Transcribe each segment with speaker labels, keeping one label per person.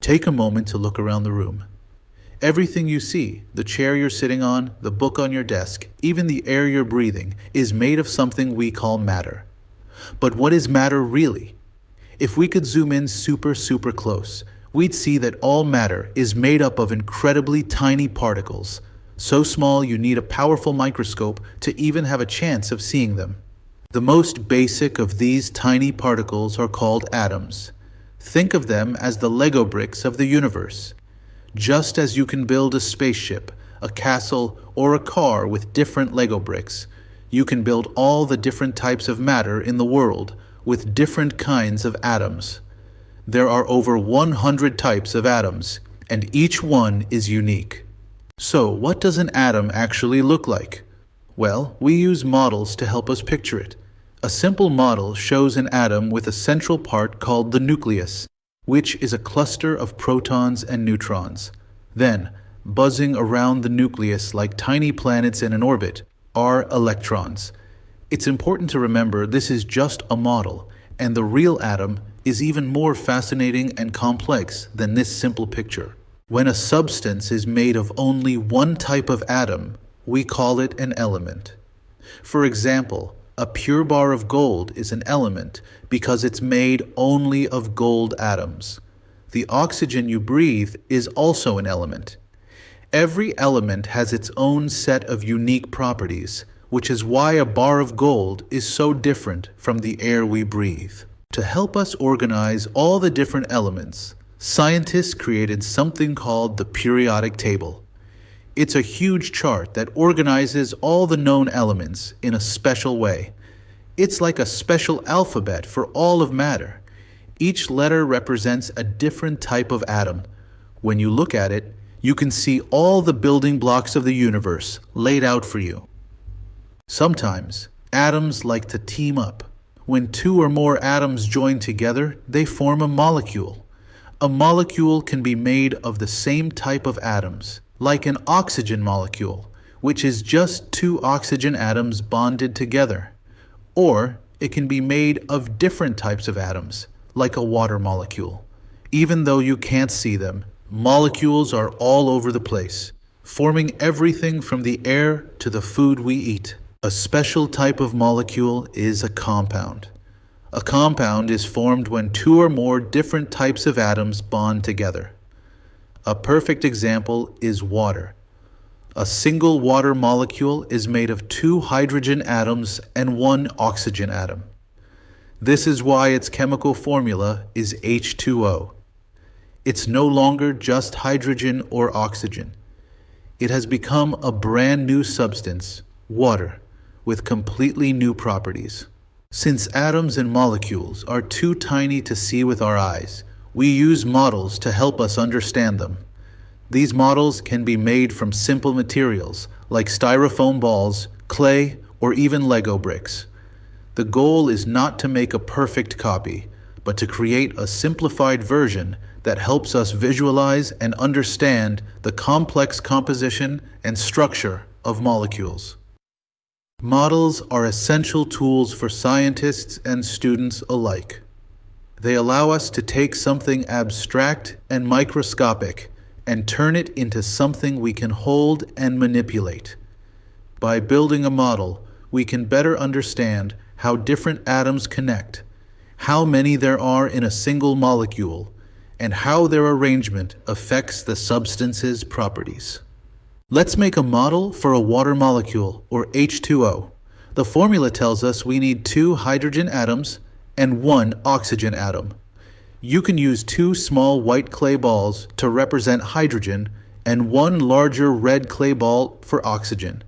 Speaker 1: Take a moment to look around the room. Everything you see, the chair you're sitting on, the book on your desk, even the air you're breathing, is made of something we call matter. But what is matter really? If we could zoom in super close, we'd see that all matter is made up of incredibly tiny particles, so small you need a powerful microscope to even have a chance of seeing them. The most basic of these tiny particles are called atoms. Think of them as the Lego bricks of the universe. Just as you can build a spaceship, a castle, or a car with different Lego bricks, you can build all the different types of matter in the world with different kinds of atoms. There are over 100 types of atoms, and each one is unique. So, what does an atom actually look like? Well, we use models to help us picture it. A simple model shows an atom with a central part called the nucleus, which is a cluster of protons and neutrons. Then, buzzing around the nucleus like tiny planets in an orbit, are electrons. It's important to remember this is just a model, and the real atom is even more fascinating and complex than this simple picture. When a substance is made of only one type of atom, we call it an element. For example, a pure bar of gold is an element because it's made only of gold atoms. The oxygen you breathe is also an element. Every element has its own set of unique properties, which is why a bar of gold is so different from the air we breathe. To help us organize all the different elements, scientists created something called the periodic table. It's a huge chart that organizes all the known elements in a special way. It's like a special alphabet for all of matter. Each letter represents a different type of atom. When you look at it, you can see all the building blocks of the universe laid out for you. Sometimes, atoms like to team up. When two or more atoms join together, they form a molecule. A molecule can be made of the same type of atoms, like an oxygen molecule, which is just two oxygen atoms bonded together. Or it can be made of different types of atoms, like a water molecule. Even though you can't see them, molecules are all over the place, forming everything from the air to the food we eat. A special type of molecule is a compound. A compound is formed when two or more different types of atoms bond together. A perfect example is water. A single water molecule is made of two hydrogen atoms and one oxygen atom. This is why its chemical formula is H2O. It's no longer just hydrogen or oxygen. It has become a brand new substance, water, with completely new properties. Since atoms and molecules are too tiny to see with our eyes, we use models to help us understand them. These models can be made from simple materials like styrofoam balls, clay, or even Lego bricks. The goal is not to make a perfect copy, but to create a simplified version that helps us visualize and understand the complex composition and structure of molecules. Models are essential tools for scientists and students alike. They allow us to take something abstract and microscopic and turn it into something we can hold and manipulate. By building a model, we can better understand how different atoms connect, how many there are in a single molecule, and how their arrangement affects the substance's properties. Let's make a model for a water molecule, or H2O. The formula tells us we need two hydrogen atoms and one oxygen atom. You can use two small white clay balls to represent hydrogen and one larger red clay ball for oxygen.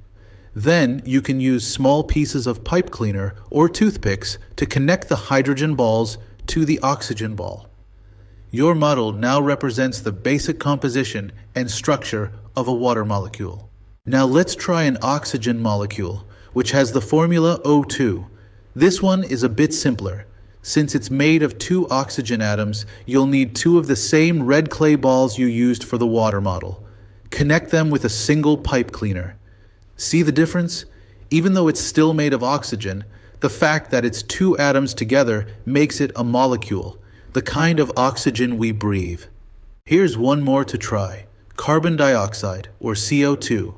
Speaker 1: Then you can use small pieces of pipe cleaner or toothpicks to connect the hydrogen balls to the oxygen ball. Your model now represents the basic composition and structure of a water molecule. Now let's try an oxygen molecule, which has the formula O2. This one is a bit simpler. Since it's made of two oxygen atoms, you'll need two of the same red clay balls you used for the water model. Connect them with a single pipe cleaner. See the difference? Even though it's still made of oxygen, the fact that it's two atoms together makes it a molecule, the kind of oxygen we breathe. Here's one more to try. Carbon dioxide, or CO2.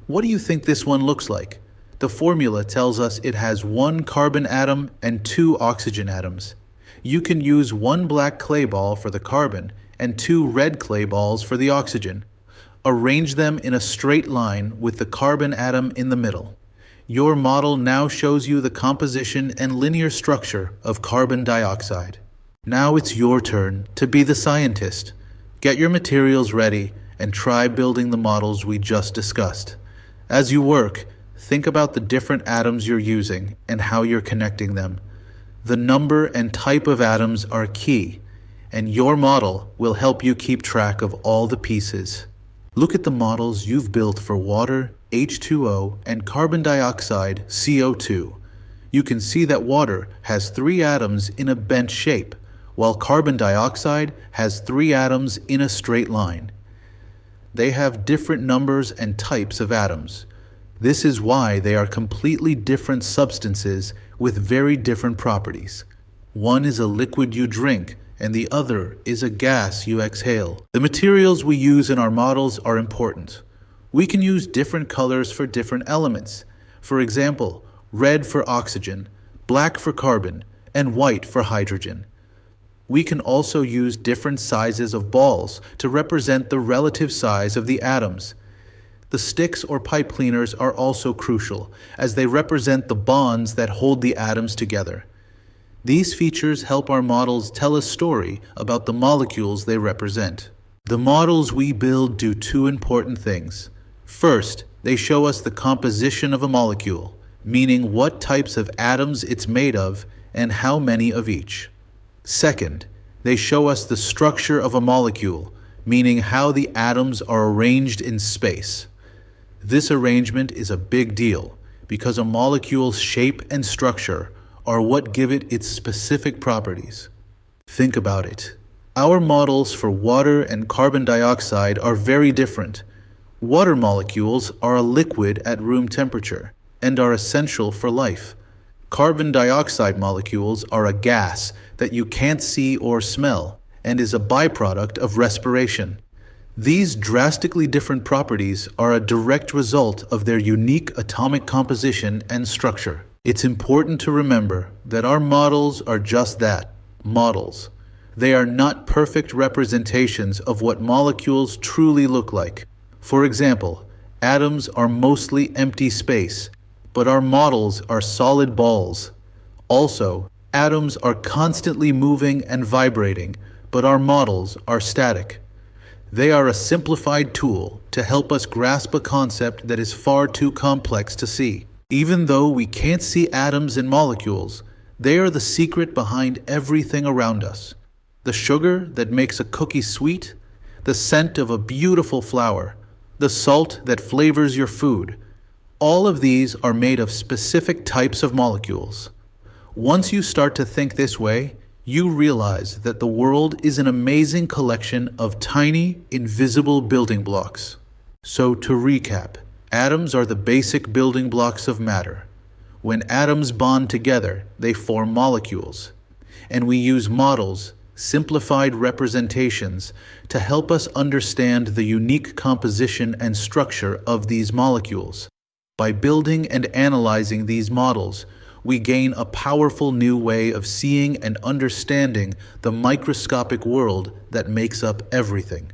Speaker 1: What do you think this one looks like? The formula tells us it has one carbon atom and two oxygen atoms. You can use one black clay ball for the carbon and two red clay balls for the oxygen. Arrange them in a straight line with the carbon atom in the middle. Your model now shows you the composition and linear structure of carbon dioxide. Now it's your turn to be the scientist. Get your materials ready and try building the models we just discussed. As you work, think about the different atoms you're using and how you're connecting them. The number and type of atoms are key, and your model will help you keep track of all the pieces. Look at the models you've built for water, H2O, and carbon dioxide, CO2. You can see that water has 3 atoms in a bent shape, while carbon dioxide has 3 atoms in a straight line. They have different numbers and types of atoms. This is why they are completely different substances with very different properties. One is a liquid you drink, and the other is a gas you exhale. The materials we use in our models are important. We can use different colors for different elements. For example, red for oxygen, black for carbon, and white for hydrogen. We can also use different sizes of balls to represent the relative size of the atoms. The sticks or pipe cleaners are also crucial, as they represent the bonds that hold the atoms together. These features help our models tell a story about the molecules they represent. The models we build do 2 important things. First, they show us the composition of a molecule, meaning what types of atoms it's made of and how many of each. Second, they show us the structure of a molecule, meaning how the atoms are arranged in space. This arrangement is a big deal because a molecule's shape and structure are what give it its specific properties. Think about it. Our models for water and carbon dioxide are very different. Water molecules are a liquid at room temperature and are essential for life. Carbon dioxide molecules are a gas that you can't see or smell and is a byproduct of respiration. These drastically different properties are a direct result of their unique atomic composition and structure. It's important to remember that our models are just that, models. They are not perfect representations of what molecules truly look like. For example, atoms are mostly empty space, but our models are solid balls. Also, atoms are constantly moving and vibrating, but our models are static. They are a simplified tool to help us grasp a concept that is far too complex to see. Even though we can't see atoms and molecules, they are the secret behind everything around us. The sugar that makes a cookie sweet, the scent of a beautiful flower, the salt that flavors your food. All of these are made of specific types of molecules. Once you start to think this way, you realize that the world is an amazing collection of tiny, invisible building blocks. So to recap, atoms are the basic building blocks of matter. When atoms bond together, they form molecules. And we use models, simplified representations, to help us understand the unique composition and structure of these molecules. By building and analyzing these models, we gain a powerful new way of seeing and understanding the microscopic world that makes up everything.